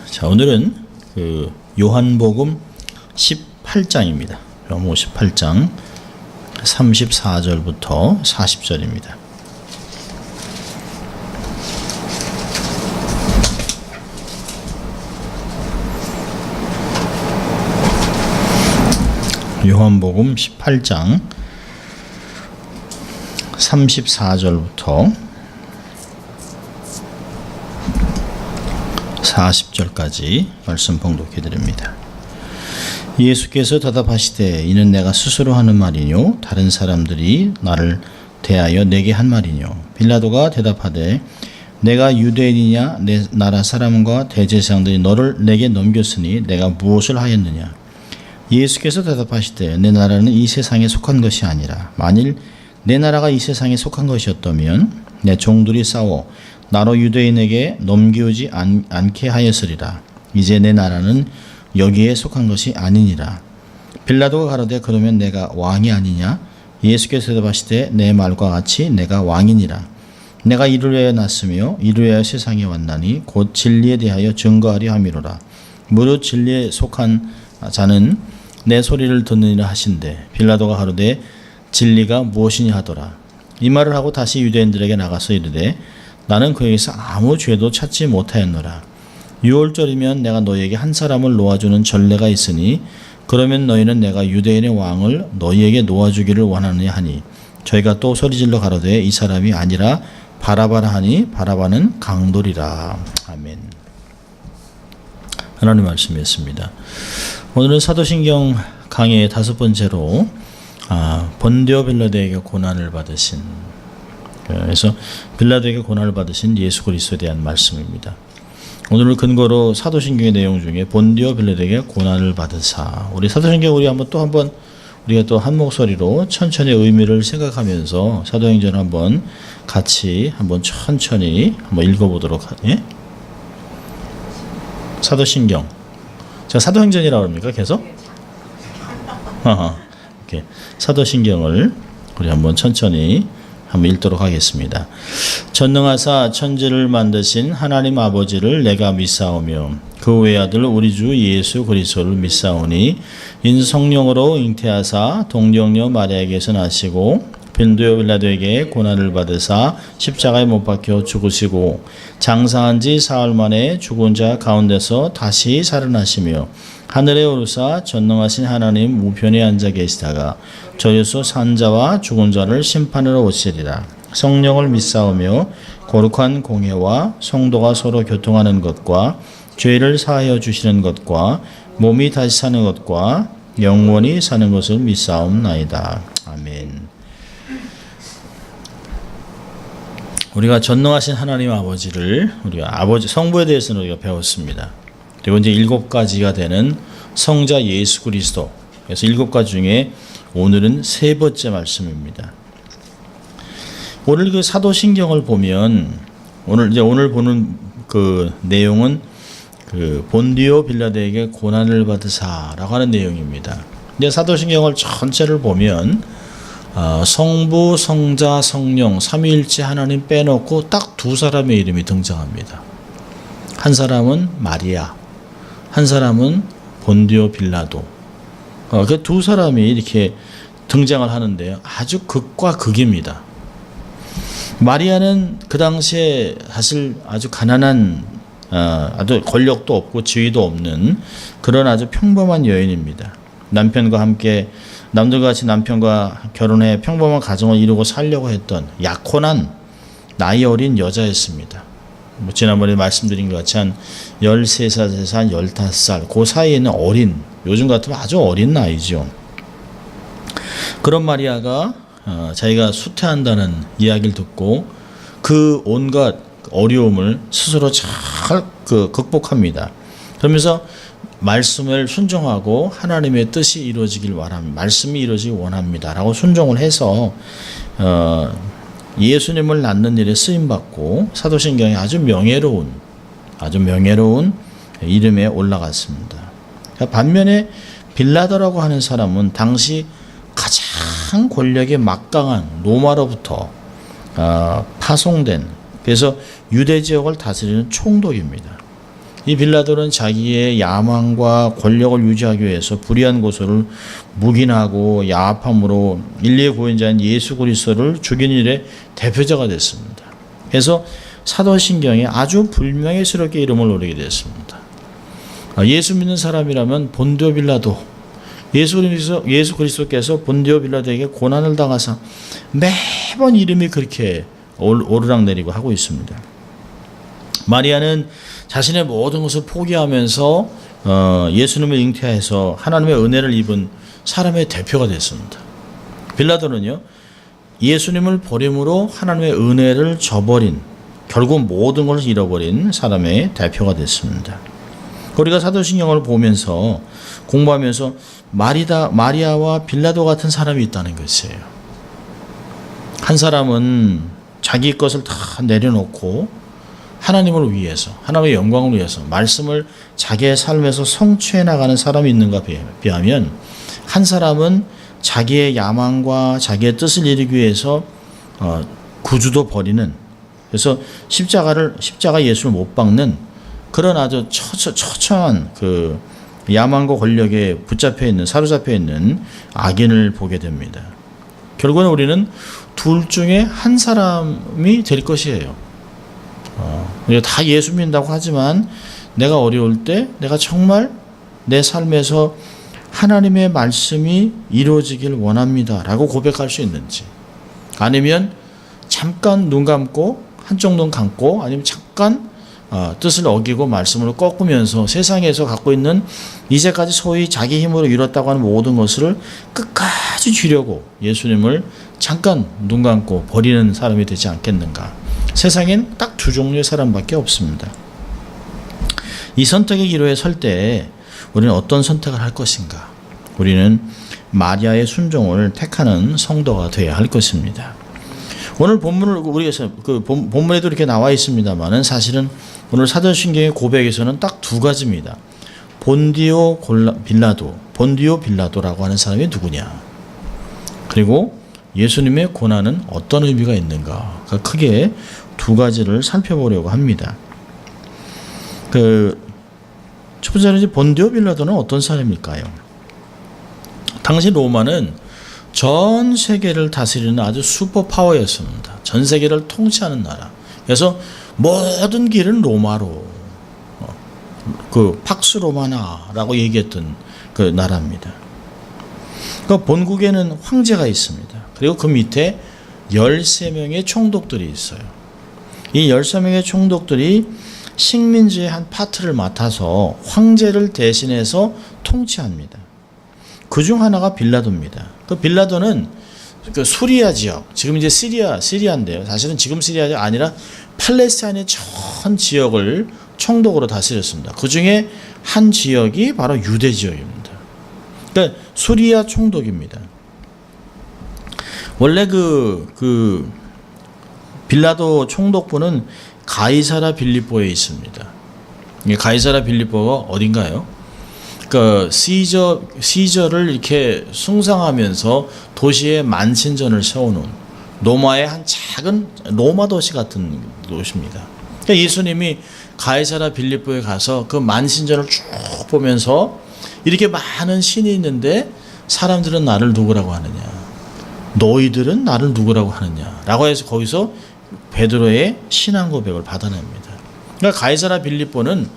자, 오늘은 요한복음 18장입니다. 요한복음 18장 34절부터 40절입니다. 요한복음 18장 34절부터 40절까지 말씀 봉독해 드립니다. 예수께서 대답하시되 이는 내가 스스로 하는 말이뇨 다른 사람들이 나를 대하여 내게 한 말이뇨. 빌라도가 대답하되 내가 유대인이냐 내 나라 사람과 대제사장들이 너를 내게 넘겼으니 내가 무엇을 하였느냐. 예수께서 대답하시되 내 나라는 이 세상에 속한 것이 아니라 만일 내 나라가 이 세상에 속한 것이었다면 내 종들이 싸워 나로 유대인에게 넘기우지 않게 하였으리라. 이제 내 나라는 여기에 속한 것이 아니니라. 빌라도가 가로되 그러면 내가 왕이 아니냐. 예수께서 대답하시되 내 말과 같이 내가 왕이니라. 내가 이를 위하여 났으며 이를 위하여 세상에 왔나니 곧 진리에 대하여 증거하려 함이로라. 무릇 진리에 속한 자는 내 소리를 듣느니라 하신대. 빌라도가 가로되 진리가 무엇이냐 하더라. 이 말을 하고 다시 유대인들에게 나가서 이르되 나는 그에게서 아무 죄도 찾지 못하였노라. 6월절이면 내가 너희에게 한 사람을 놓아주는 전례가 있으니 그러면 너희는 내가 유대인의 왕을 너희에게 놓아주기를 원하느냐 하니 저희가 또 소리질러 가로되 이 사람이 아니라 바라바라 하니 바라바는 강돌이라. 아멘. 하나님 말씀이었습니다. 오늘은 사도신경 강의의 5번째로 본디오 빌라도에게 고난을 받으신, 그래서 빌라도에게 고난을 받으신 예수 그리스도에 대한 말씀입니다. 오늘을 근거로 사도신경의 내용 중에 본디오 빌라도에게 고난을 받으사, 우리 사도신경 우리가 또 한 목소리로 천천히 의미를 생각하면서 사도행전 같이 천천히 읽어보도록 예? 사도신경, 제가 사도행전이라고 합니까? 계속? 이렇게 사도신경을 우리 천천히 읽도록 하겠습니다. 전능하사 천지를 만드신 하나님 아버지를 내가 믿사오며 그 외아들 우리 주 예수 그리스도를 믿사오니 인 성령으로 잉태하사 동정녀 마리아에게서 나시고 본디오 빌라도에게 고난을 받으사 십자가에 못 박혀 죽으시고 장사한 지 사흘 만에 죽은 자 가운데서 다시 살아나시며 하늘에 오르사 전능하신 하나님 우편에 앉아 계시다가 저리서 산 자와 죽은 자를 심판하러 오시리라. 성령을 믿사오며 거룩한 공회와 성도가 서로 교통하는 것과 죄를 사하여 주시는 것과 몸이 다시 사는 것과 영원히 사는 것을 믿사옵나이다. 아멘. 우리가 전능하신 하나님 아버지를, 우리가 성부에 대해서는 우리가 배웠습니다. 그리고 이제 7가지가 되는 성자 예수 그리스도. 그래서 7가지 중에 오늘은 3번째 말씀입니다. 오늘 그 사도신경을 보면 오늘 보는 그 내용은 그 본디오 빌라도에게 고난을 받으사라고 하는 내용입니다. 이제 사도신경을 전체를 보면 성부, 성자, 성령, 삼위일체 하나님 빼놓고 딱 2사람의 이름이 등장합니다. 한 사람은 마리아, 한 사람은 본디오 빌라도. 그 2사람이 이렇게 등장을 하는데요. 아주 극과 극입니다. 마리아는 그 당시에 사실 아주 가난한, 아주 권력도 없고 지위도 없는 그런 아주 평범한 여인입니다. 남들과 같이 남편과 결혼해 평범한 가정을 이루고 살려고 했던 약혼한 나이 어린 여자였습니다. 지난번에 말씀드린 것 같이 한 13살에서 한 15살 그 사이에는 요즘 같으면 아주 어린 나이죠. 그런 마리아가 자기가 수태한다는 이야기를 듣고 그 온갖 어려움을 스스로 잘 극복합니다. 그러면서 말씀을 순종하고 하나님의 뜻이 이루어지길 원합니다. 말씀이 이루어지길 원합니다. 라고 순종을 해서 예수님을 낳는 일에 쓰임받고 사도신경에 아주 명예로운 이름에 올라갔습니다. 반면에 빌라도라고 하는 사람은 당시 가장 권력의 막강한 로마로부터 파송된, 그래서 유대 지역을 다스리는 총독입니다. 이 빌라도는 자기의 야망과 권력을 유지하기 위해서 불의한 고소를 묵인하고 야합함으로 인류의 구원자인 예수 그리스도를 죽인 일의 대표자가 됐습니다. 그래서 사도신경에 아주 불명예스럽게 이름을 오르게 됐습니다. 예수 믿는 사람이라면 본디오 빌라도, 예수 그리스도께서 본디오 빌라도에게 고난을 당하사 매번 이름이 그렇게 오르락내리고 하고 있습니다. 마리아는 자신의 모든 것을 포기하면서 예수님을 잉태해서 하나님의 은혜를 입은 사람의 대표가 됐습니다. 빌라도는요, 예수님을 버림으로 하나님의 은혜를 저버린, 결국 모든 것을 잃어버린 사람의 대표가 됐습니다. 우리가 사도신경을 보면서 공부하면서 마리아와 빌라도 같은 사람이 있다는 것이에요. 한 사람은 자기 것을 다 내려놓고 하나님을 위해서, 하나님의 영광을 위해서 말씀을 자기의 삶에서 성취해 나가는 사람이 있는가 비하면, 한 사람은 자기의 야망과 자기의 뜻을 이루기 위해서 구주도 버리는, 그래서 십자가 예수를 못 박는 그런 아주 처참한 그 야망과 권력에 사로잡혀 있는 악인을 보게 됩니다. 결국은 우리는 둘 중에 한 사람이 될 것이에요. 우리가 다 예수 믿는다고 하지만 내가 어려울 때 내가 정말 내 삶에서 하나님의 말씀이 이루어지길 원합니다 라고 고백할 수 있는지, 아니면 잠깐 눈 감고 한쪽 눈 감고 아니면 잠깐 뜻을 어기고 말씀으로 꺾으면서 세상에서 갖고 있는 이제까지 소위 자기 힘으로 이뤘다고 하는 모든 것을 끝까지 쥐려고 예수님을 잠깐 눈 감고 버리는 사람이 되지 않겠는가. 세상엔 딱 두 종류의 사람밖에 없습니다. 이 선택의 기로에 설 때 우리는 어떤 선택을 할 것인가? 우리는 마리아의 순종을 택하는 성도가 되어야 할 것입니다. 오늘 본문에도 이렇게 나와 있습니다만은 사실은 오늘 사도신경의 고백에서는 딱 두 가지입니다. 본디오 빌라도라고 하는 사람이 누구냐? 그리고 예수님의 고난은 어떤 의미가 있는가? 크게 두 가지를 살펴보려고 합니다. 첫 번째는 본디오 빌라도는 어떤 사람일까요? 당시 로마는 전 세계를 다스리는 아주 슈퍼파워였습니다. 전 세계를 통치하는 나라. 그래서 모든 길은 로마로, 팍스 로마나라고 얘기했던 그 나라입니다. 본국에는 황제가 있습니다. 그리고 그 밑에 13명의 총독들이 있어요. 이 13명의 총독들이 식민지의 한 파트를 맡아서 황제를 대신해서 통치합니다. 그 중 하나가 빌라도입니다. 그 빌라도는 그 수리아 지역, 지금 이제 시리아인데요. 사실은 지금 시리아가 아니라 팔레스타인의 전 지역을 총독으로 다스렸습니다. 그 중에 한 지역이 바로 유대 지역입니다. 그러니까 수리아 총독입니다. 원래 그 빌라도 총독부는 가이사라 빌립보에 있습니다. 가이사라 빌립보가 어딘가요? 그러니까 시저를 이렇게 숭상하면서 도시에 만신전을 세워놓은 로마의 한 작은 로마 도시 같은 도시입니다. 그러니까 예수님이 가이사라 빌립보에 가서 그 만신전을 쭉 보면서 이렇게 많은 신이 있는데 사람들은 나를 누구라고 하느냐, 너희들은 나를 누구라고 하느냐 라고 해서 거기서 베드로의 신앙 고백을 받아냅니다. 그러니까 가이사라 빌립보는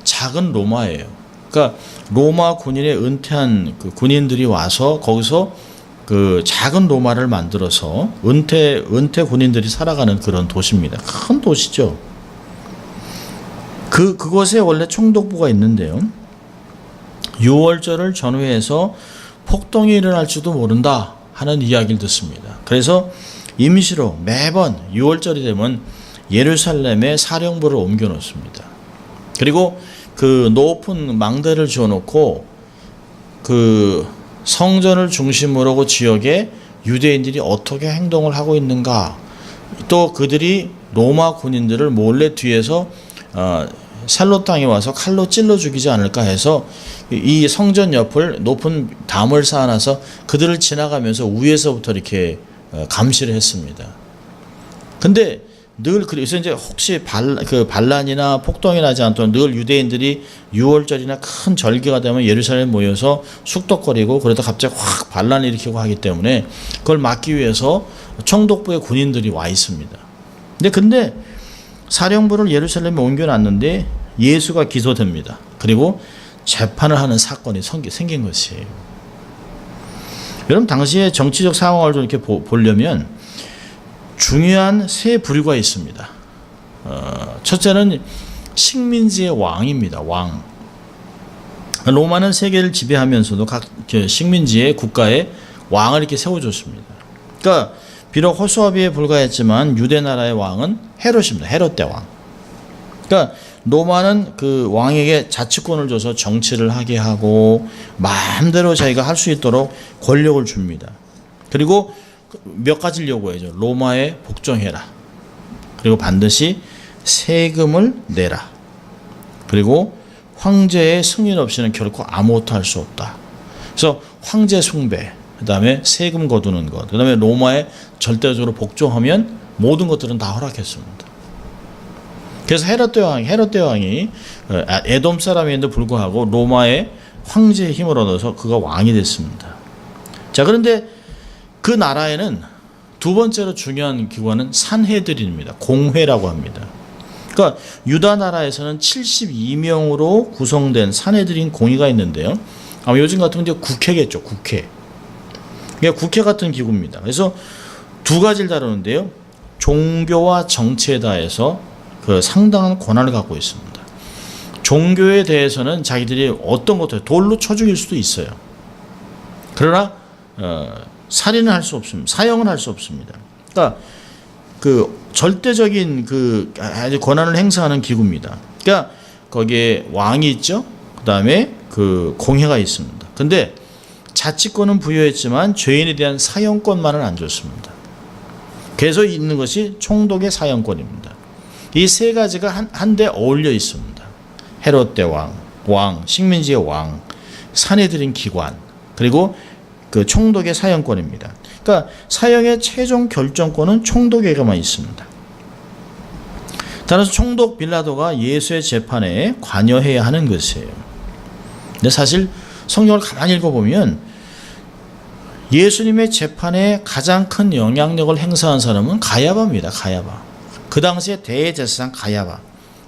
작은 로마예요. 그러니까 로마 군인의 은퇴한 그 군인들이 와서 거기서 그 작은 로마를 만들어서 은퇴 군인들이 살아가는 그런 도시입니다. 큰 도시죠. 그곳에 원래 총독부가 있는데요. 6월절을 전후해서 폭동이 일어날지도 모른다 하는 이야기를 듣습니다. 그래서 임시로 매번 6월절이 되면 예루살렘에 사령부를 옮겨 놓습니다. 그리고 그 높은 망대를 지어놓고 그 성전을 중심으로 그 지역에 유대인들이 어떻게 행동을 하고 있는가, 또 그들이 로마 군인들을 몰래 뒤에서 샬롯 땅에 와서 칼로 찔러 죽이지 않을까 해서 이 성전 옆을 높은 담을 쌓아놔서 그들을 지나가면서 위에서부터 이렇게 감시를 했습니다. 근데 늘 그래서 이제 혹시 반란이나 폭동이 나지 않도록 늘 유대인들이 6월절이나 큰 절기가 되면 예루살렘에 모여서 숙덕거리고 그러다 갑자기 확 반란을 일으키고 하기 때문에 그걸 막기 위해서 총독부의 군인들이 와 있습니다. 근데 사령부를 예루살렘에 옮겨놨는데 예수가 기소됩니다. 그리고 재판을 하는 사건이 생긴 것이에요. 여러분 당시에 정치적 상황을 좀 이렇게 보려면 중요한 세 부류가 있습니다. 첫째는 식민지의 왕입니다. 왕. 로마는 세계를 지배하면서도 각 식민지의 국가에 왕을 이렇게 세워줬습니다. 그러니까 비록 호수아비에 불과했지만 유대 나라의 왕은 헤롯입니다. 헤롯 대왕. 그러니까 로마는 그 왕에게 자치권을 줘서 정치를 하게 하고 마음대로 자기가 할 수 있도록 권력을 줍니다. 그리고 몇 가지를 요구해죠. 로마에 복종해라. 그리고 반드시 세금을 내라. 그리고 황제의 승인 없이는 결코 아무것도 할 수 없다. 그래서 황제 숭배, 그 다음에 세금 거두는 것, 그 다음에 로마에 절대적으로 복종하면 모든 것들은 다 허락했습니다. 그래서 헤롯 대왕이 에돔 사람인데도 불구하고 로마의 황제의 힘을 얻어서 그가 왕이 됐습니다. 자, 그런데 그 나라에는 두 번째로 중요한 기관은 산헤드린입니다. 공회라고 합니다. 그러니까 유다 나라에서는 72명으로 구성된 산헤드린 공의가 있는데요. 아마 요즘 같으면 이제 국회겠죠. 국회. 그러니까 국회 같은 기구입니다. 그래서 두 가지를 다루는데요. 종교와 정치에 대해서 그 상당한 권한을 갖고 있습니다. 종교에 대해서는 자기들이 어떤 것도 돌로 쳐 죽일 수도 있어요. 그러나 살인은 할 수 없습니다. 사형은 할 수 없습니다. 그러니까 그 절대적인 그 아주 권한을 행사하는 기구입니다. 그러니까 거기에 왕이 있죠. 그다음에 그 공회가 있습니다. 근데 자치권은 부여했지만 죄인에 대한 사형권만은 안 줬습니다. 그래서 있는 것이 총독의 사형권입니다. 이 세 가지가 한데 어울려 있습니다. 헤롯 대왕, 식민지의 왕, 산헤드린 기관, 그리고 그 총독의 사형권입니다. 그러니까 사형의 최종 결정권은 총독에게만 있습니다. 따라서 총독 빌라도가 예수의 재판에 관여해야 하는 것이에요. 근데 사실 성경을 가만히 읽어보면 예수님의 재판에 가장 큰 영향력을 행사한 사람은 가야바입니다. 가야바. 그 당시에 대제사장 가야바.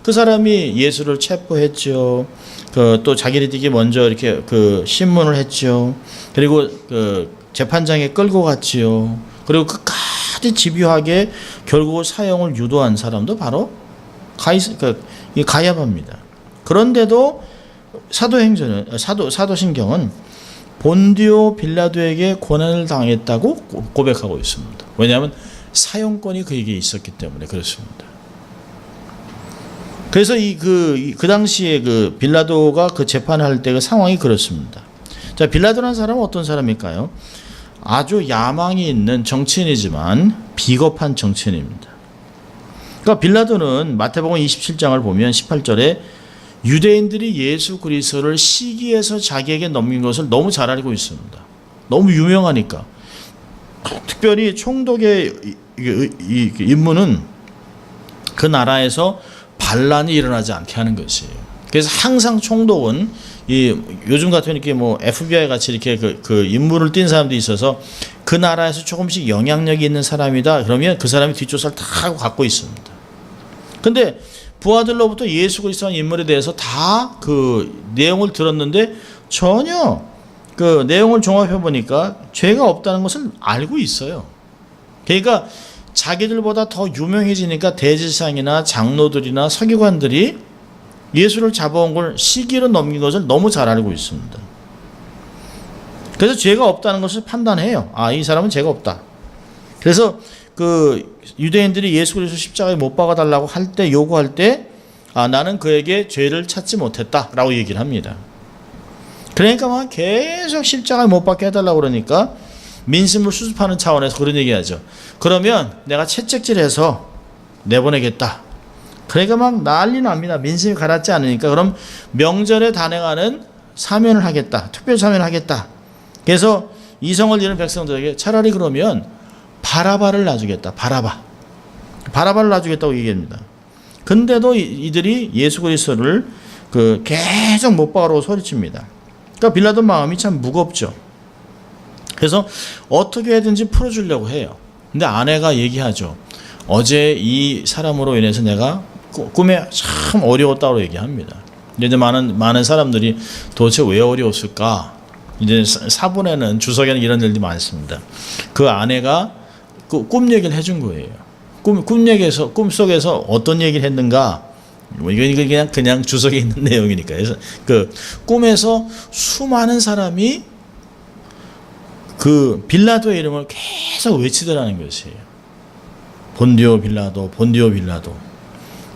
그 사람이 예수를 체포했죠. 또 자기들이 먼저 이렇게 그 신문을 했죠. 그리고 그 재판장에 끌고 갔지요. 그리고 끝까지 집요하게 결국 사형을 유도한 사람도 바로 가야바입니다. 그런데도 사도신경은 본디오 빌라도에게 고난을 당했다고 고백하고 있습니다. 왜냐하면 사형권이 그에게 있었기 때문에 그렇습니다. 그래서 그 당시에 그 빌라도가 그 재판을 할 때 그 상황이 그렇습니다. 자, 빌라도라는 사람은 어떤 사람일까요? 아주 야망이 있는 정치인이지만 비겁한 정치인입니다. 그러니까 빌라도는 마태복음 27장을 보면 18절에 유대인들이 예수 그리스도를 시기해서 자기에게 넘긴 것을 너무 잘 알고 있습니다. 너무 유명하니까. 특별히 총독의 임무는 그 나라에서 반란이 일어나지 않게 하는 것이에요. 그래서 항상 총독은 요즘 같으면 이렇게 뭐 FBI 같이 이렇게 그 임무를 띈 사람도 있어서 그 나라에서 조금씩 영향력이 있는 사람이다. 그러면 그 사람이 뒷조사를 다 하고 갖고 있습니다. 근데 부하들로부터 예수 그리스도라는 인물에 대해서 다 그 내용을 들었는데 전혀 그 내용을 종합해 보니까 죄가 없다는 것을 알고 있어요. 그러니까 자기들보다 더 유명해지니까 대제사장이나 장로들이나 서기관들이 예수를 잡아온 걸 시기로 넘긴 것을 너무 잘 알고 있습니다. 그래서 죄가 없다는 것을 판단해요. 아, 이 사람은 죄가 없다. 그래서 그 유대인들이 예수 그리스도 십자가에 못 박아 달라고 할 때 요구할 때 나는 그에게 죄를 찾지 못했다라고 얘기를 합니다. 그러니까 막 계속 십자가에 못 박게 해달라고 그러니까 민심을 수습하는 차원에서 그런 얘기하죠. 그러면 내가 채찍질해서 내보내겠다. 그러니까 막 난리 납니다. 민심이 가라앉지 않으니까 그럼 명절에 단행하는 사면을 하겠다. 특별 사면을 하겠다. 그래서 이성을 잃은 백성들에게 차라리 그러면 바라바를 놔주겠다. 바라바. 바라바를 놔주겠다고 얘기합니다. 근데도 이들이 예수 그리스도를 계속 못 박으라고 소리칩니다. 그러니까 빌라도 마음이 참 무겁죠. 그래서 어떻게 해든지 풀어주려고 해요. 근데 아내가 얘기하죠. 어제 이 사람으로 인해서 내가 꿈에 참 어려웠다고 얘기합니다. 이제 많은 사람들이 도대체 왜 어려웠을까? 이제 사본에는 주석에는 이런 일들이 많습니다. 그 아내가 꿈 얘기를 해준 거예요. 꿈 속에서 어떤 얘기를 했는가? 이건 그냥 주석에 있는 내용이니까. 그래서 꿈에서 수많은 사람이 빌라도의 이름을 계속 외치더라는 것이에요. 본디오 빌라도, 본디오 빌라도.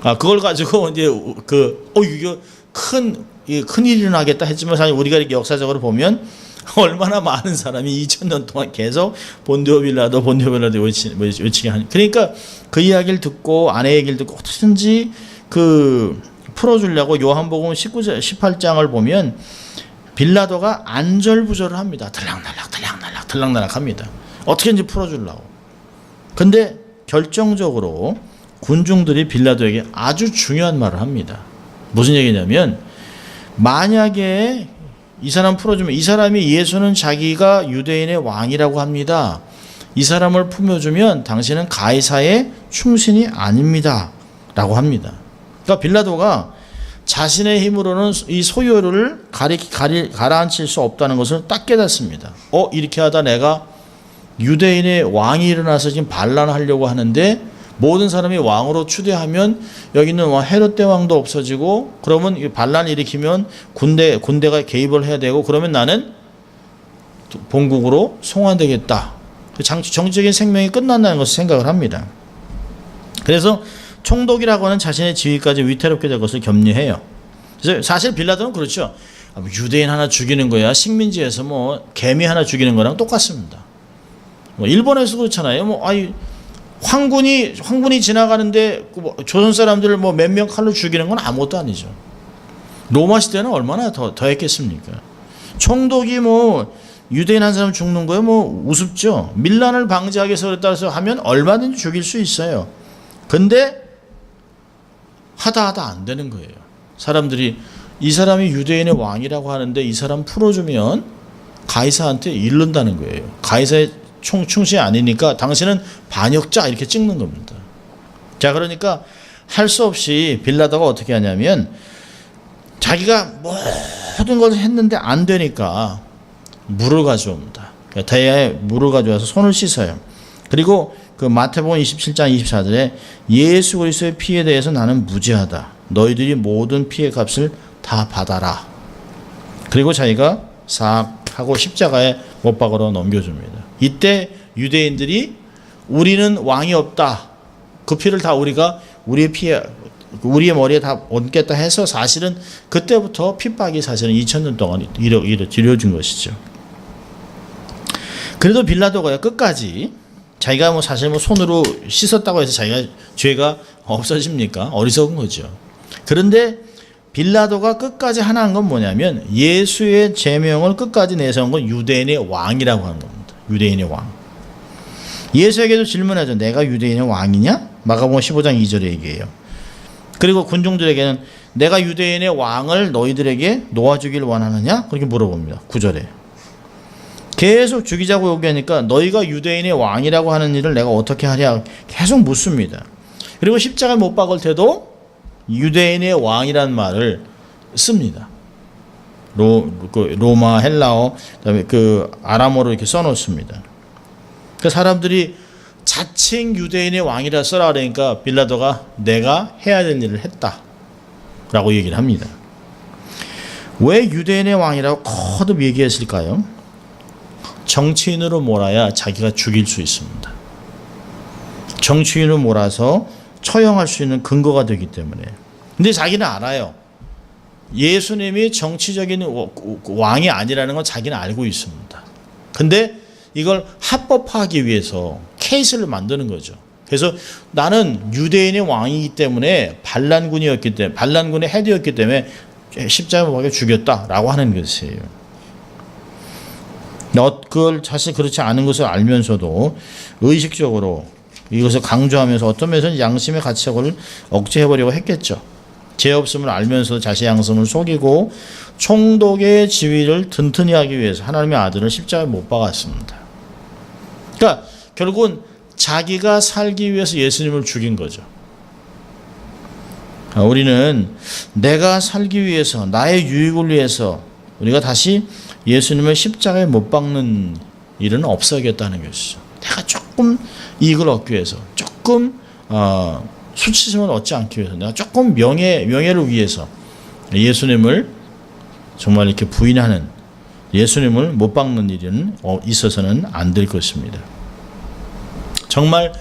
그걸 가지고 이제 이거 큰 일이 일어나겠다 했지만 사실 우리가 이렇게 역사적으로 보면 얼마나 많은 사람이 2000년 동안 계속 본디오 빌라도, 본디오 빌라도 외치게 하니. 그러니까 그 이야기를 듣고 아내 얘기를 듣고 어떻게든지 풀어주려고 요한복음 18장을 보면 빌라도가 안절부절을 합니다. 들락날락 합니다. 어떻게든지 풀어주려고. 근데 결정적으로 군중들이 빌라도에게 아주 중요한 말을 합니다. 무슨 얘기냐면 만약에 이 사람 풀어주면 이 사람이 예수는 자기가 유대인의 왕이라고 합니다. 이 사람을 품어주면 당신은 가이사의 충신이 아닙니다. 라고 합니다. 그러니까 빌라도가 자신의 힘으로는 이 소요를 가라앉힐 수 없다는 것을 딱 깨닫습니다. 이렇게 하다 내가 유대인의 왕이 일어나서 지금 반란을 하려고 하는데 모든 사람이 왕으로 추대하면 여기는 헤롯 대왕도 없어지고 그러면 반란을 일으키면 군대가 개입을 해야 되고 그러면 나는 본국으로 송환되겠다. 정치적인 생명이 끝난다는 것을 생각을 합니다. 그래서 총독이라고 하는 자신의 지위까지 위태롭게 될 것을 염려해요. 그래서 사실 빌라도는 그렇죠. 유대인 하나 죽이는 거야 식민지에서 개미 하나 죽이는 거랑 똑같습니다. 일본에서 그렇잖아요. 황군이 지나가는데 조선 사람들을 몇 명 칼로 죽이는 건 아무것도 아니죠. 로마 시대는 얼마나 더 했겠습니까? 총독이 유대인 한 사람 죽는 거에 우습죠. 밀란을 방지하기 위해서 그랬다 하면 얼마든지 죽일 수 있어요. 근데 하다 안 되는 거예요. 사람들이 이 사람이 유대인의 왕이라고 하는데 이 사람 풀어주면 가이사한테 이른다는 거예요. 가이사의 충신이 아니니까 당신은 반역자 이렇게 찍는 겁니다. 자, 그러니까 할 수 없이 빌라도가 어떻게 하냐면 자기가 모든 걸 했는데 안 되니까 물을 가져옵니다. 대야에 물을 가져와서 손을 씻어요. 그리고 마태복음 27장 24절에 예수 그리스도의 피에 대해서 나는 무죄하다. 너희들이 모든 피의 값을 다 받아라. 그리고 자기가 싹 하고 십자가에 못 박으러 넘겨줍니다. 이때 유대인들이 우리는 왕이 없다. 그 피를 다 우리가 우리의 머리에 다 얹겠다 해서 사실은 그때부터 핍박이 사실은 2000년 동안 이루어진 것이죠. 그래도 빌라도가 끝까지 자기가 사실 손으로 씻었다고 해서 자기가 죄가 없어집니까? 어리석은 거죠. 그런데 빌라도가 끝까지 하나 한 건 뭐냐면 예수의 제명을 끝까지 내세운 건 유대인의 왕이라고 하는 겁니다. 유대인의 왕. 예수에게도 질문하죠. 내가 유대인의 왕이냐? 마가복음 15장 2절에 얘기해요. 그리고 군중들에게는 내가 유대인의 왕을 너희들에게 놓아주길 원하느냐? 그렇게 물어봅니다. 9절에. 계속 죽이자고 요구하니까 너희가 유대인의 왕이라고 하는 일을 내가 어떻게 하랴 계속 묻습니다. 그리고 십자가에 못 박을 때도 유대인의 왕이라는 말을 씁니다. 로마, 헬라어, 그다음에 아람어로 이렇게 써놓습니다. 그 사람들이 자칭 유대인의 왕이라 써라 그러니까 빌라도가 내가 해야 될 일을 했다라고 얘기를 합니다. 왜 유대인의 왕이라고 거듭 얘기했을까요? 정치인으로 몰아야 자기가 죽일 수 있습니다. 정치인으로 몰아서 처형할 수 있는 근거가 되기 때문에. 근데 자기는 알아요. 예수님이 정치적인 왕이 아니라는 건 자기는 알고 있습니다. 근데 이걸 합법화하기 위해서 케이스를 만드는 거죠. 그래서 나는 유대인의 왕이기 때문에 반란군의 헤드였기 때문에 십자가에 못 박여 죽였다라고 하는 것이에요. 그걸 사실 그렇지 않은 것을 알면서도 의식적으로 이것을 강조하면서 어떤 면에서는 양심의 가책을 억제해버리려고 했겠죠. 죄 없음을 알면서 자신의 양심을 속이고 총독의 지위를 튼튼히 하기 위해서 하나님의 아들을 십자가에 못 박았습니다. 그러니까 결국은 자기가 살기 위해서 예수님을 죽인 거죠. 우리는 내가 살기 위해서, 나의 유익을 위해서 우리가 다시 예수님을 십자가에 못 박는 일은 없어야겠다는 것이죠. 내가 조금 이익을 얻기 위해서, 조금 수치심을 얻지 않기 위해서, 내가 조금 명예를 위해서 예수님을 정말 이렇게 부인하는, 예수님을 못 박는 일은 있어서는 안 될 것입니다. 정말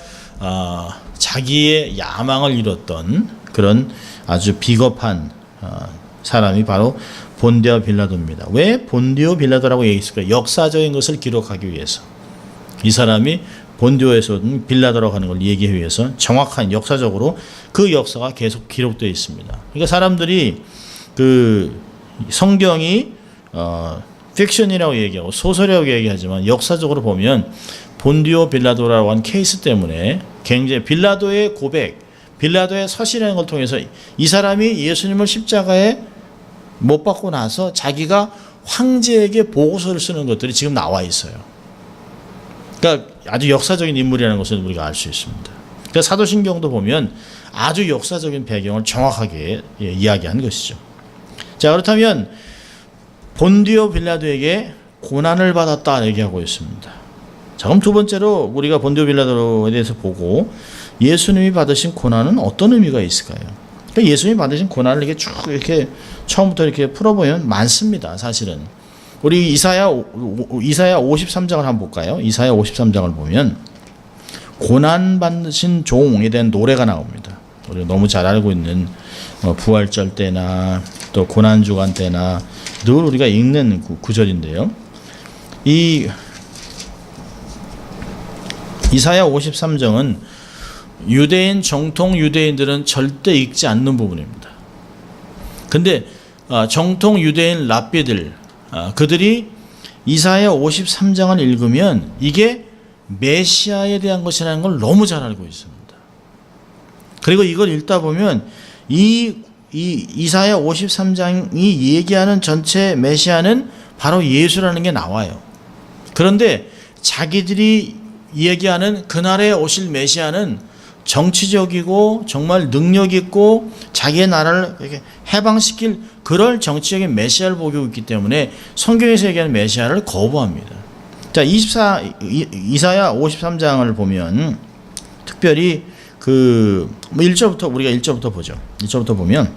자기의 야망을 이뤘던 그런 아주 비겁한 사람이 바로 본디오 빌라도입니다. 왜 본디오 빌라도라고 얘기했을까요? 역사적인 것을 기록하기 위해서. 이 사람이 본디오에서는 빌라도라고 하는 걸 얘기하기 위해서 정확한 역사적으로 그 역사가 계속 기록되어 있습니다. 그러니까 사람들이 그 성경이 픽션이라고 얘기하고 소설이라고 얘기하지만 역사적으로 보면 본디오 빌라도라고 한 케이스 때문에 굉장히 빌라도의 고백, 빌라도의 서신이라는 걸 통해서 이 사람이 예수님을 십자가에 못 박고 나서 자기가 황제에게 보고서를 쓰는 것들이 지금 나와 있어요. 그러니까 아주 역사적인 인물이라는 것을 우리가 알 수 있습니다. 그러니까 사도신경도 보면 아주 역사적인 배경을 정확하게 이야기한 것이죠. 자, 그렇다면 본디오 빌라도에게 고난을 받았다 얘기하고 있습니다. 자, 그럼 두 번째로 우리가 본디오 빌라도에 대해서 보고 예수님이 받으신 고난은 어떤 의미가 있을까요? 그러니까 예수님이 받으신 고난을 이렇게 쭉 이렇게 처음부터 이렇게 풀어보면 많습니다. 사실은 우리 이사야 53장을 한번 볼까요? 이사야 53장을 보면 고난 받으신 종에 대한 노래가 나옵니다. 우리가 너무 잘 알고 있는 부활절 때나 또 고난 주간 때나 늘 우리가 읽는 구절인데요. 이 이사야 53장은 유대인 정통 유대인들은 절대 읽지 않는 부분입니다. 근데 정통 유대인 랍비들 그들이 이사야 53장을 읽으면 이게 메시아에 대한 것이라는 걸 너무 잘 알고 있습니다. 그리고 이걸 읽다 보면 이사야 53장이 얘기하는 전체 메시아는 바로 예수라는 게 나와요. 그런데 자기들이 얘기하는 그날에 오실 메시아는 정치적이고 정말 능력 있고 자기의 나라를 이렇게 해방시킬 그럴 정치적인 메시아를 보고 있기 때문에 성경에서 얘기하는 메시아를 거부합니다. 자, 이사야 53장을 보면 특별히 그 1절부터 우리가 1절부터 보죠. 1절부터 보면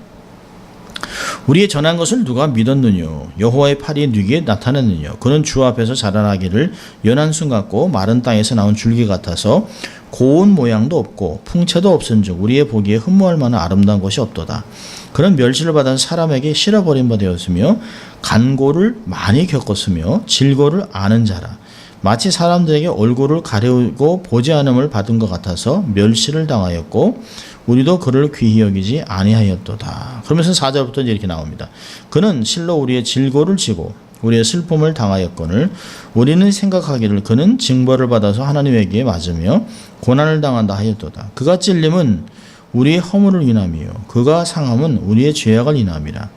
우리의 전한 것을 누가 믿었느뇨? 여호와의 팔이 누구에게 나타났느뇨? 그는 주 앞에서 자라나기를 연한 순 같고 마른 땅에서 나온 줄기 같아서 고운 모양도 없고 풍채도 없은즉 우리의 보기에 흠모할 만한 아름다운 것이 없도다. 그런 멸시를 받은 사람에게 실어버린 바 되었으며 간고를 많이 겪었으며 질고를 아는 자라. 마치 사람들에게 얼굴을 가리우고 보지 않음을 받은 것 같아서 멸시를 당하였고 우리도 그를 귀히 여기지 아니하였도다. 그러면서 4절부터 이렇게 나옵니다. 그는 실로 우리의 질고를 지고 우리의 슬픔을 당하였거늘 우리는 생각하기를 그는 징벌을 받아서 하나님에게 맞으며 고난을 당한다 하였도다. 그가 찔림은 우리의 허물을 인함이요 그가 상함은 우리의 죄악을 인함이라.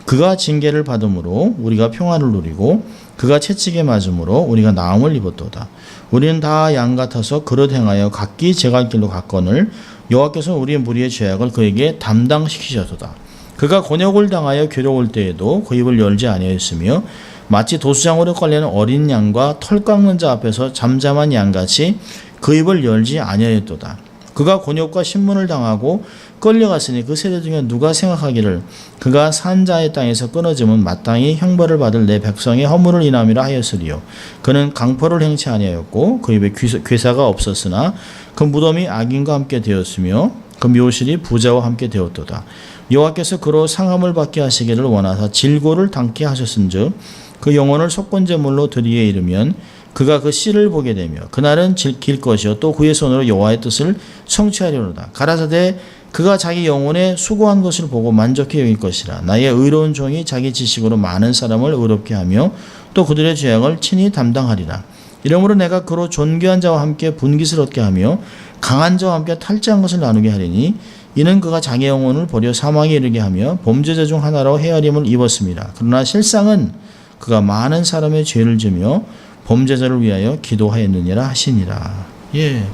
그가 징계를 받음으로 우리가 평안을 누리고 그가 채찍에 맞음으로 우리가 나음을 입었도다. 우리는 다 양 같아서 그릇 행하여 각기 제갈 길로 갔거늘 여호와께서 우리의 무리의 죄악을 그에게 담당시키셨도다. 그가 곤욕을 당하여 괴로울 때에도 그 입을 열지 아니하였으며 마치 도수장으로 걸리는 어린 양과 털 깎는 자 앞에서 잠잠한 양같이 그 입을 열지 아니하였도다. 그가 곤욕과 신문을 당하고 끌려갔으니 그 세대 중에 누가 생각하기를 그가 산 자의 땅에서 끊어지면 마땅히 형벌을 받을 내 백성의 허물을 인함이라 하였으리요. 그는 강포를 행치 아니하였고 그 입에 괴사가 없었으나 그 무덤이 악인과 함께 되었으며 그 묘실이 부자와 함께 되었도다. 여호와께서 그로 상함을 받게 하시기를 원하사 질고를 당케 하셨은즉 그 영혼을 속건제물로 드리에 이르면 그가 그 씨를 보게 되며 그날은 길 것이요 또 그의 손으로 여호와의 뜻을 성취하려노다. 가라사대 그가 자기 영혼에 수고한 것을 보고 만족해 여길 것이라. 나의 의로운 종이 자기 지식으로 많은 사람을 의롭게 하며 또 그들의 죄악을 친히 담당하리라. 이러므로 내가 그로 존귀한 자와 함께 분깃을 얻게 하며 강한 자와 함께 탈취한 것을 나누게 하리니 이는 그가 자기 영혼을 버려 사망에 이르게 하며 범죄자 중 하나로 헤아림을 입었습니다. 그러나 실상은 그가 많은 사람의 죄를 지며 범죄자를 위하여 기도하였느니라 하시니라. 예,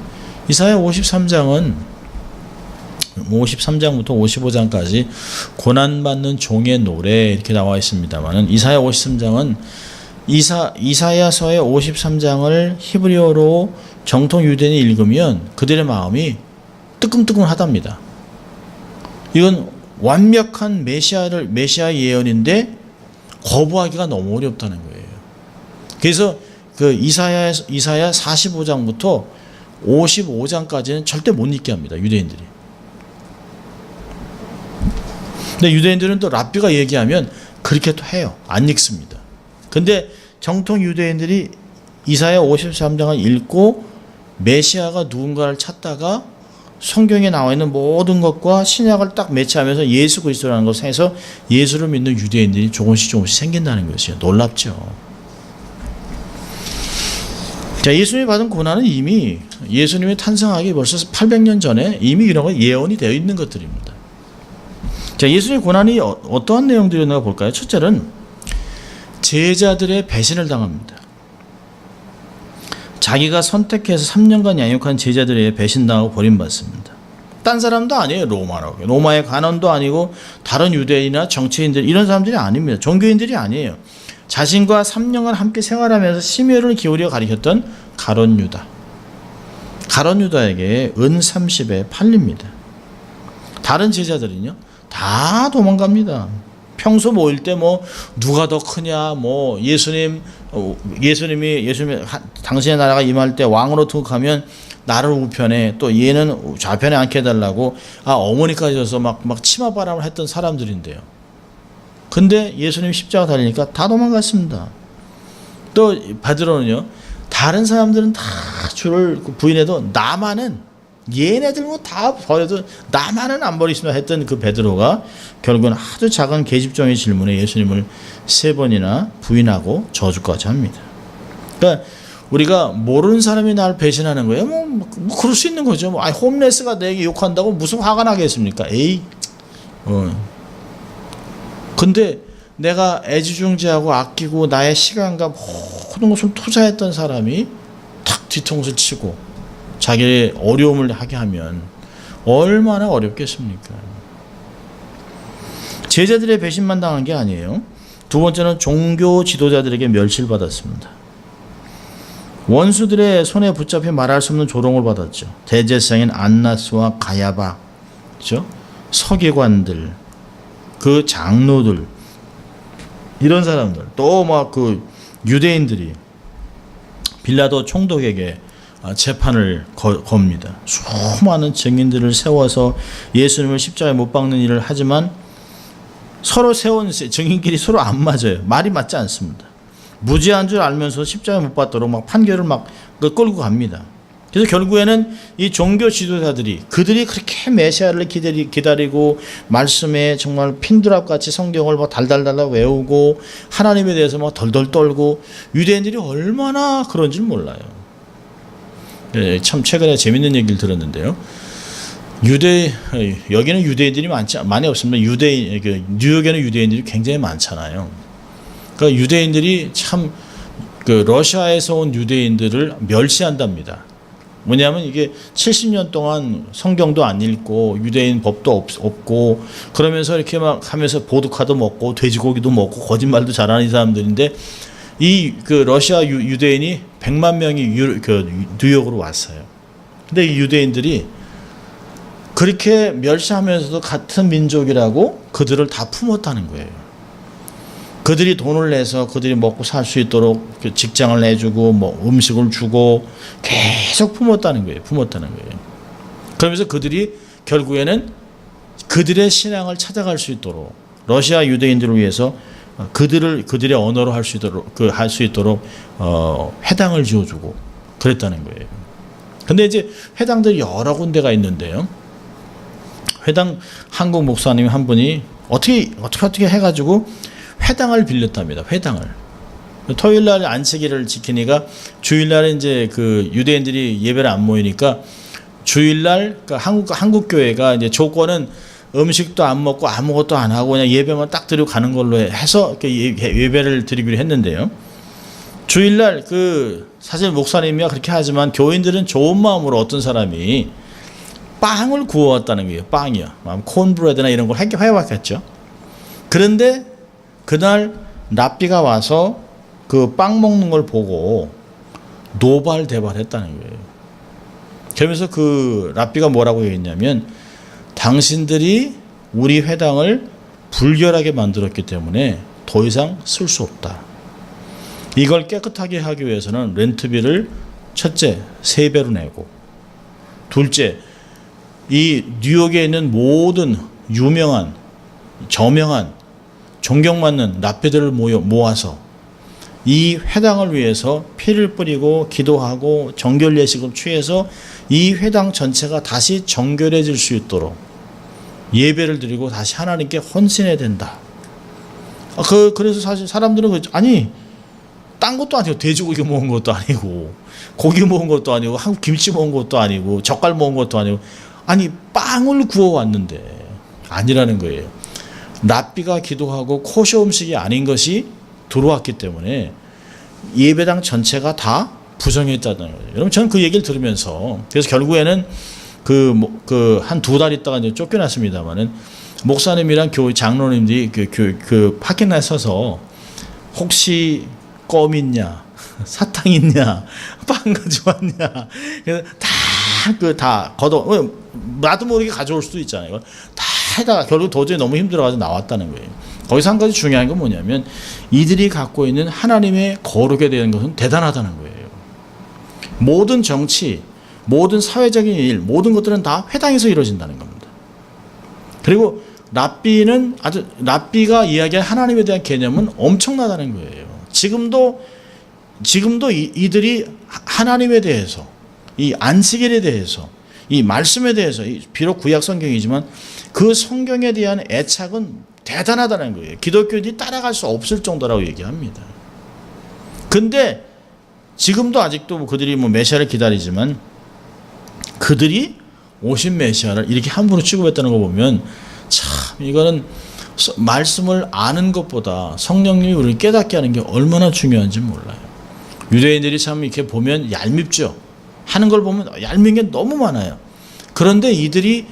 이사야 53장은 53장부터 55장까지 고난받는 종의 노래 이렇게 나와 있습니다만은 이사야 53장은 이사야서의 53장을 히브리어로 정통 유대인이 읽으면 그들의 마음이 뜨끔뜨끔하답니다. 이건 완벽한 메시아 예언인데 거부하기가 너무 어렵다는 거예요. 그래서 그 이사야 45장부터 55장까지는 절대 못 읽게 합니다. 유대인들이. 근데 유대인들은 또 랍비가 얘기하면 그렇게 또 해요. 안 읽습니다. 근데 정통 유대인들이 이사야 53장을 읽고 메시아가 누군가를 찾다가 성경에 나와 있는 모든 것과 신약을 딱 매치하면서 예수 그리스도라는 것을 해서 예수를 믿는 유대인들이 조금씩 생긴다는 것이에요. 놀랍죠. 자, 예수님이 받은 고난은 이미 예수님이 탄생하기 벌써 800년 전에 이미 이런 거 예언이 되어 있는 것들입니다. 자, 예수님의 고난이 어떠한 내용들이었나 볼까요? 첫째는 제자들의 배신을 당합니다. 자기가 선택해서 3년간 양육한 제자들에게 배신당하고 버림받습니다. 딴 사람도 아니에요. 로마의 관원도 아니고 다른 유대인이나 정치인들 이런 사람들이 아닙니다. 종교인들이 아니에요. 자신과 3년간 함께 생활하면서 심혈을 기울여 가르쳤던 가룟 유다에게 은 30에 팔립니다. 다른 제자들은요 다 도망갑니다. 평소 모일 때 뭐 누가 더 크냐, 뭐 예수님이 당신의 나라가 임할 때 왕으로 등극하면 나를 우편에 또 얘는 좌편에 앉게 해달라고 어머니까지 져서 막 치마바람을 했던 사람들인데요. 근데 예수님 십자가 달리니까 다 도망갔습니다. 또 베드로는요 다른 사람들은 다 주를 부인해도 나만은 얘네들 뭐 다 버려도 나만은 안 버리시나 했던 그 베드로가 결국은 아주 작은 계집종의 질문에 예수님을 3번이나 부인하고 저주까지 합니다. 그러니까 우리가 모르는 사람이 날 배신하는 거예요. 뭐 그럴 수 있는 거죠. 홈레스가 내게 욕한다고 무슨 화가 나겠습니까? 근데 내가 애지중지하고 아끼고 나의 시간과 모든 것을 투자했던 사람이 탁 뒤통수를 치고 자기의 어려움을 하게 하면 얼마나 어렵겠습니까? 제자들의 배신만 당한 게 아니에요. 두 번째는 종교 지도자들에게 멸시를 받았습니다. 원수들의 손에 붙잡혀 말할 수 없는 조롱을 받았죠. 대제사장인 안나스와 가야바, 그렇죠? 서기관들, 그 장로들, 이런 사람들, 또 막 그 유대인들이 빌라도 총독에게 재판을 겁니다. 수많은 증인들을 세워서 예수님을 십자가에 못 박는 일을 하지만 서로 세운 증인끼리 서로 안 맞아요. 말이 맞지 않습니다. 무죄한 줄 알면서 십자가에 못 박도록 막 판결을 막 끌고 갑니다. 그래서 결국에는 이 종교 지도자들이 그들이 그렇게 메시아를 기다리고 말씀에 정말 핀두랍같이 성경을 막 달달달 외우고 하나님에 대해서 막 덜덜 떨고 유대인들이 얼마나 그런지 몰라요. 네, 참 최근에 재밌는 얘기를 들었는데요. 여기는 유대인들이 많이 없습니다. 뉴욕에는 유대인들이 굉장히 많잖아요. 그러니까 유대인들이 참 러시아에서 온 유대인들을 멸시한답니다. 뭐냐면 이게 70년 동안 성경도 안 읽고 유대인 법도 없고 그러면서 이렇게 막 하면서 보드카도 먹고 돼지고기도 먹고 거짓말도 잘하는 이 사람들인데 이 러시아 유대인이 100만 명이 뉴욕으로 왔어요. 근데 이 유대인들이 그렇게 멸시하면서도 같은 민족이라고 그들을 다 품었다는 거예요. 그들이 돈을 내서 그들이 먹고 살 수 있도록 직장을 내주고 뭐 음식을 주고 계속 품었다는 거예요. 그러면서 그들이 결국에는 그들의 신앙을 찾아갈 수 있도록 러시아 유대인들을 위해서 그들의 언어로 할 수 있도록 회당을 지어주고 그랬다는 거예요. 근데 이제 회당들이 여러 군데가 있는데요. 회당 한국 목사님 한 분이 어떻게 해가지고 회당을 빌렸답니다. 회당을. 토요일날 안식일을 지키니까 주일날에 이제 그 유대인들이 예배를 안 모이니까 주일날 그 한국 교회가 이제 조건은 음식도 안 먹고 아무것도 안 하고 그냥 예배만 딱 드리고 가는 걸로 해서 예배를 드리기로 했는데요. 주일날 사실 목사님이야 그렇게 하지만 교인들은 좋은 마음으로 어떤 사람이 빵을 구워왔다는 거예요. 빵이요. 콘브레드나 이런 걸 해왔겠죠. 그런데 그날 랍비가 와서 그 빵 먹는 걸 보고 노발대발했다는 거예요. 그러면서 그 랍비가 뭐라고 했냐면 당신들이 우리 회당을 불결하게 만들었기 때문에 더 이상 쓸 수 없다. 이걸 깨끗하게 하기 위해서는 렌트비를 첫째 3배로 내고, 둘째 이 뉴욕에 있는 모든 유명한 저명한 존경받는 랍비들을 모아서 이 회당을 위해서 피를 뿌리고 기도하고 정결 예식을 취해서 이 회당 전체가 다시 정결해질 수 있도록 예배를 드리고 다시 하나님께 헌신해야 된다. 그래서 사실 사람들은 아니 딴 것도 아니고 돼지고기 먹은 것도 아니고 고기 먹은 것도 아니고 한국 김치 먹은 것도 아니고 젓갈 먹은 것도 아니고 아니 빵을 구워왔는데 아니라는 거예요. 랍비가 기도하고 코셔 음식이 아닌 것이 들어왔기 때문에 예배당 전체가 다 부정했다는 거예요. 여러분 저는 그 얘기를 들으면서 그래서 결국에는 한 2달 있다가 이제 쫓겨났습니다만은 목사님이랑 교회 장로님들이 그 파킹라에 서서 혹시 껌 있냐, 사탕 있냐, 빵 가져왔냐, 그래서 다 걷어 나도 모르게 가져올 수도 있잖아요. 다 해다가 결국 도저히 너무 힘들어가지고 나왔다는 거예요. 거기서 한 가지 중요한 건 뭐냐면 이들이 갖고 있는 하나님의 거룩에 대한 것은 대단하다는 거예요. 모든 정치, 모든 사회적인 일, 모든 것들은 다 회당에서 이루어진다는 겁니다. 그리고 랍비가 이야기한 하나님에 대한 개념은 엄청나다는 거예요. 지금도 이들이 하나님에 대해서, 이 안식일에 대해서, 이 말씀에 대해서, 비록 구약 성경이지만 그 성경에 대한 애착은 대단하다는 거예요. 기독교인이 따라갈 수 없을 정도라고 얘기합니다. 근데 지금도 아직도 그들이 메시아를 기다리지만 그들이 오신 메시아를 이렇게 함부로 취급했다는 거 보면 참 이거는 말씀을 아는 것보다 성령님이 우리를 깨닫게 하는 게 얼마나 중요한지 몰라요. 유대인들이 참 이렇게 보면 얄밉죠. 하는 걸 보면 얄민 게 너무 많아요. 그런데 이들이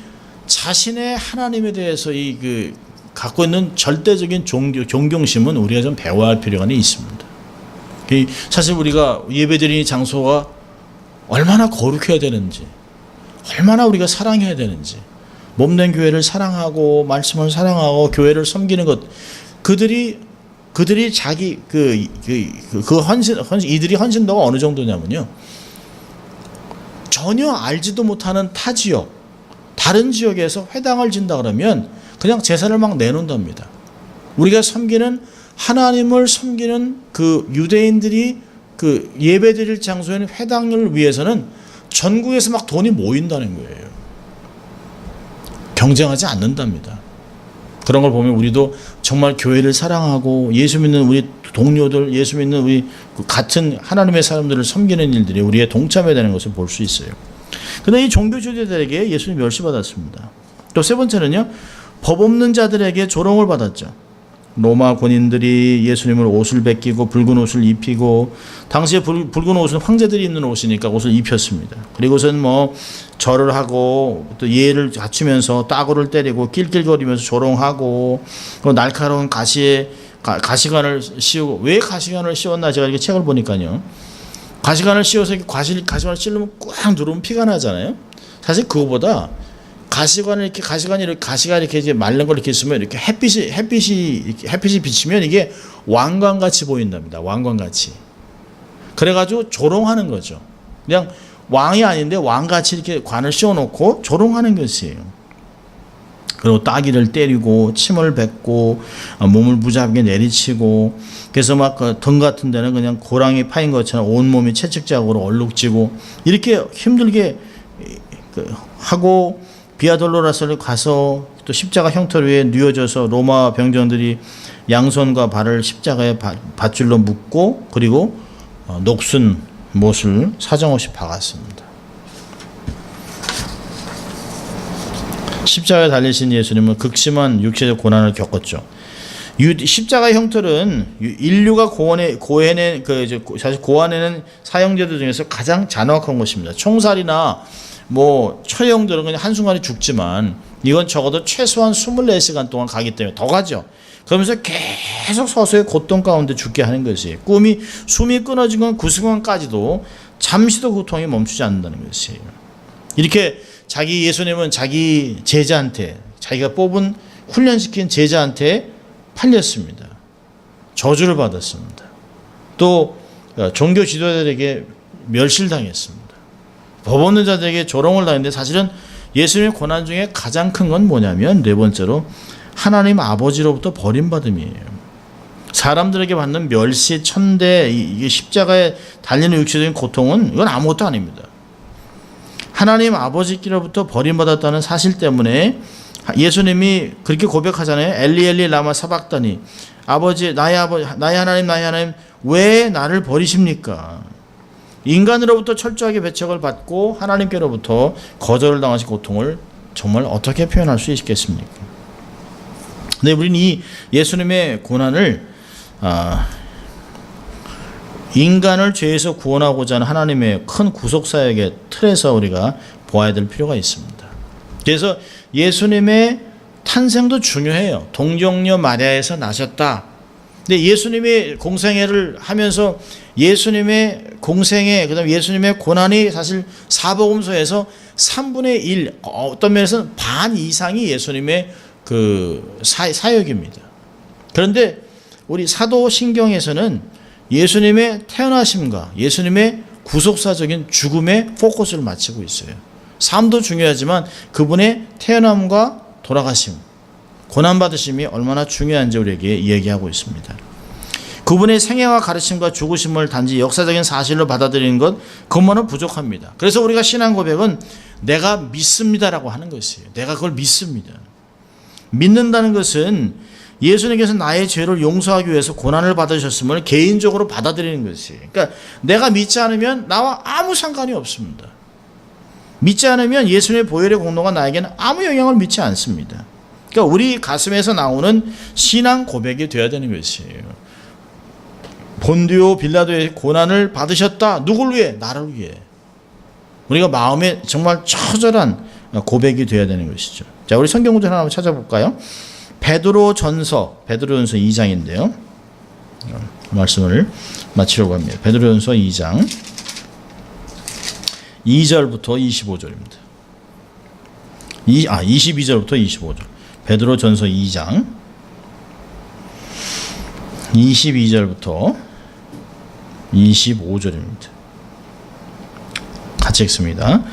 자신의 하나님에 대해서 갖고 있는 절대적인 존경심은 우리가 좀 배워야 할 필요가 있습니다. 사실 우리가 예배드리는 장소가 얼마나 거룩해야 되는지, 얼마나 우리가 사랑해야 되는지, 몸된 교회를 사랑하고 말씀을 사랑하고 교회를 섬기는 것, 그들이 자기 이들이 헌신도가 어느 정도냐면요, 전혀 알지도 못하는 타 지역, 다른 지역에서 회당을 진다 그러면 그냥 제사를 막 내놓는답니다. 우리가 섬기는 하나님을 섬기는 그 유대인들이 그 예배드릴 장소에는 회당을 위해서는 전국에서 막 돈이 모인다는 거예요. 경쟁하지 않는답니다. 그런 걸 보면 우리도 정말 교회를 사랑하고 예수 믿는 우리 동료들, 예수 믿는 우리 같은 하나님의 사람들을 섬기는 일들이 우리의 동참해야 되는 것을 볼 수 있어요. 그런데 이 종교주의자들에게 예수님이 멸시받았습니다. 또 세 번째는요, 법 없는 자들에게 조롱을 받았죠. 로마 군인들이 예수님을 옷을 벗기고 붉은 옷을 입히고, 당시에 붉은 옷은 황제들이 입는 옷이니까 옷을 입혔습니다. 그리고선 절을 하고 또 예를 갖추면서 따구를 때리고 낄낄거리면서 조롱하고, 날카로운 가시관을 씌우고, 왜 가시관을 씌웠나 제가 이렇게 책을 보니까요, 가시관을 씌워서 가시관을 찌르면 꽉 누르면 피가 나잖아요. 사실 그거보다 가시관이 이렇게 이제 마른 걸 이렇게 있으면 이렇게 햇빛이 비치면 이게 왕관같이 보인답니다. 왕관같이. 그래가지고 조롱하는 거죠. 그냥 왕이 아닌데 왕같이 이렇게 관을 씌워놓고 조롱하는 것이에요. 그리고 따귀를 때리고 침을 뱉고 몸을 무자비하게 내리치고, 그래서 막 등 같은 데는 그냥 고랑이 파인 것처럼 온몸이 채찍자국으로 얼룩지고 이렇게 힘들게 하고, 비아돌로라스를 가서 또 십자가 형틀 위에 누워져서 로마 병정들이 양손과 발을 십자가에 밧줄로 묶고, 그리고 녹슨 못을 사정없이 박았습니다. 십자가에 달리신 예수님은 극심한 육체적 고난을 겪었죠. 십자가 형틀은 인류가 고해낸 사실 고안에는 사형제들 중에서 가장 잔혹한 것입니다. 총살이나 뭐 처형들은 그냥 한순간에 죽지만 이건 적어도 최소한 24시간 동안 가기 때문에 더 가죠. 그러면서 계속 서서히 고통 가운데 죽게 하는 것이에요. 숨이 끊어진 건 그 순간까지도 잠시도 고통이 멈추지 않는다는 것이에요. 이렇게 예수님은 자기 제자한테, 자기가 뽑은 훈련시킨 제자한테 팔렸습니다. 저주를 받았습니다. 또 종교 지도자들에게 멸실당했습니다. 법 없는 자들에게 조롱을 당했는데 사실은 예수님의 고난 중에 가장 큰 건 뭐냐면 네 번째로 하나님 아버지로부터 버림받음이에요. 사람들에게 받는 멸시, 천대, 이게 십자가에 달리는 육체적인 고통은 이건 아무것도 아닙니다. 하나님 아버지께로부터 버림받았다는 사실 때문에 예수님이 그렇게 고백하잖아요. 엘리 엘리 라마 사박다니, 아버지 나의 하나님 왜 나를 버리십니까? 인간으로부터 철저하게 배척을 받고 하나님께로부터 거절을 당하신 고통을 정말 어떻게 표현할 수 있겠습니까? 근데 우리는 이 예수님의 고난을 인간을 죄에서 구원하고자 하는 하나님의 큰 구속사역의 틀에서 우리가 보아야 될 필요가 있습니다. 그래서 예수님의 탄생도 중요해요. 동정녀 마리아에서 나셨다. 근데 예수님이 공생애를 하면서 예수님의 공생애, 그다음에 예수님의 고난이 사실 사복음서에서 3분의 1, 어떤 면에서는 반 이상이 예수님의 그 사역입니다. 그런데 우리 사도신경에서는 예수님의 태어나심과 예수님의 구속사적인 죽음에 포커스를 맞추고 있어요. 삶도 중요하지만 그분의 태어남과 돌아가심, 고난받으심이 얼마나 중요한지 우리에게 이야기하고 있습니다. 그분의 생애와 가르침과 죽으심을 단지 역사적인 사실로 받아들이는 것, 그것만은 부족합니다. 그래서 우리가 신앙 고백은 내가 믿습니다라고 하는 것이에요. 내가 그걸 믿습니다. 믿는다는 것은 예수님께서 나의 죄를 용서하기 위해서 고난을 받으셨음을 개인적으로 받아들이는 것이에요. 그러니까 내가 믿지 않으면 나와 아무 상관이 없습니다. 믿지 않으면 예수님의 보혈의 공로가 나에게는 아무 영향을 미치지 않습니다. 그러니까 우리 가슴에서 나오는 신앙 고백이 되어야 되는 것이에요. 본디오 빌라도의 고난을 받으셨다. 누굴 위해? 나를 위해. 우리가 마음에 정말 처절한 고백이 되어야 되는 것이죠. 자, 우리 성경 구절 하나 한번 찾아볼까요? 베드로전서 2장인데요. 말씀을 마치려고 합니다. 베드로전서 2장 2절부터 25절입니다. 22절부터 25절. 베드로전서 2장 22절부터 25절입니다. 같이 읽습니다.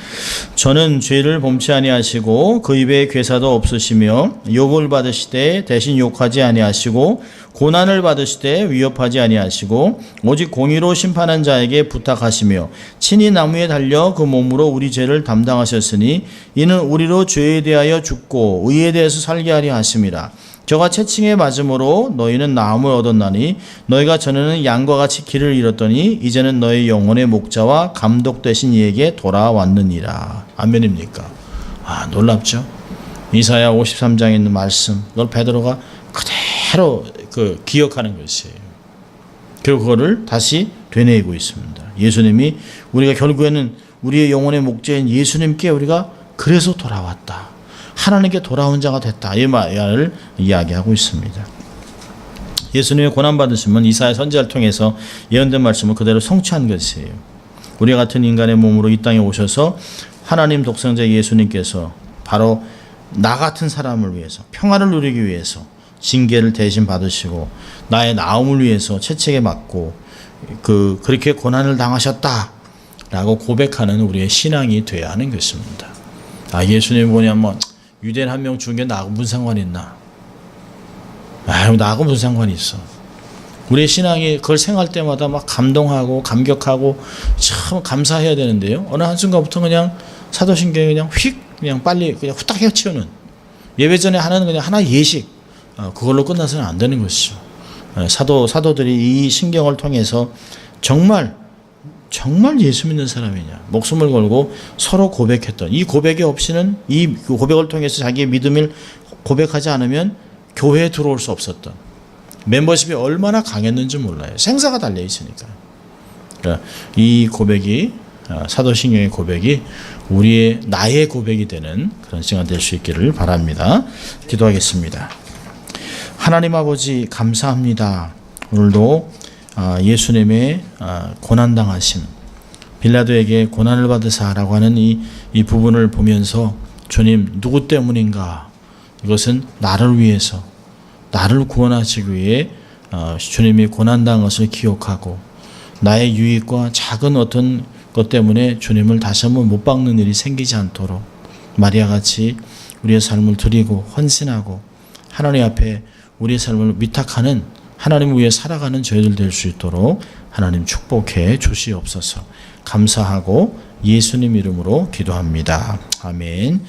저는 죄를 범치 아니하시고 그 입에 괴사도 없으시며 욕을 받으시되 대신 욕하지 아니하시고 고난을 받으시되 위협하지 아니하시고 오직 공의로 심판한 자에게 부탁하시며 친히 나무에 달려 그 몸으로 우리 죄를 담당하셨으니 이는 우리로 죄에 대하여 죽고 의에 대해서 살게 하려 하심이라. 저가 채찍에 맞음으로 너희는 나음을 얻었나니 너희가 전에는 양과 같이 길을 잃었더니 이제는 너희 영혼의 목자와 감독 되신 이에게 돌아왔느니라. 아멘입니까? 놀랍죠? 이사야 53장에 있는 말씀, 그걸 베드로가 그대로 기억하는 것이에요. 그리고 그거를 다시 되뇌이고 있습니다. 예수님이 우리가 결국에는 우리의 영혼의 목자인 예수님께 우리가 그래서 돌아왔다. 하나님께 돌아온 자가 됐다. 이 말을 이야기하고 있습니다. 예수님의 고난받으심은 이사야 선지자를 통해서 예언된 말씀을 그대로 성취한 것이에요. 우리 같은 인간의 몸으로 이 땅에 오셔서 하나님 독생자 예수님께서 바로 나 같은 사람을 위해서 평화를 누리기 위해서 징계를 대신 받으시고 나의 나음을 위해서 채찍에 맞고 그렇게 고난을 당하셨다라고 고백하는 우리의 신앙이 되어야 하는 것입니다. 예수님 뭐냐면 유대인 한 명 죽은 게 나하고 무슨 상관이 있나? 나하고 무슨 상관이 있어? 우리의 신앙이 그걸 생각할 때마다 막 감동하고 감격하고 참 감사해야 되는데요. 어느 한순간부터 그냥 사도신경이 그냥 빨리 후딱 헤어치우는, 예배 전에 하는 그냥 하나의 예식, 그걸로 끝나서는 안 되는 것이죠. 사도들이 이 신경을 통해서 정말 정말 예수 믿는 사람이냐, 목숨을 걸고 서로 고백했던 이 고백이 없이는, 이 고백을 통해서 자기의 믿음을 고백하지 않으면 교회에 들어올 수 없었던, 멤버십이 얼마나 강했는지 몰라요. 생사가 달려 있으니까. 그러니까 이 고백이, 사도신경의 고백이 나의 고백이 되는 그런 시간 될 수 있기를 바랍니다. 기도하겠습니다. 하나님 아버지 감사합니다. 오늘도 예수님의 고난당하심, 빌라도에게 고난을 받으사라고 하는 이 부분을 보면서 주님, 누구 때문인가? 이것은 나를 위해서, 나를 구원하시기 위해 주님이 고난당한 것을 기억하고, 나의 유익과 작은 어떤 것 때문에 주님을 다시 한번 못 박는 일이 생기지 않도록 마리아같이 우리의 삶을 드리고 헌신하고 하나님 앞에 우리의 삶을 위탁하는, 하나님을 위해 살아가는 저희들 될 수 있도록 하나님 축복해 주시옵소서. 감사하고 예수님 이름으로 기도합니다. 아멘.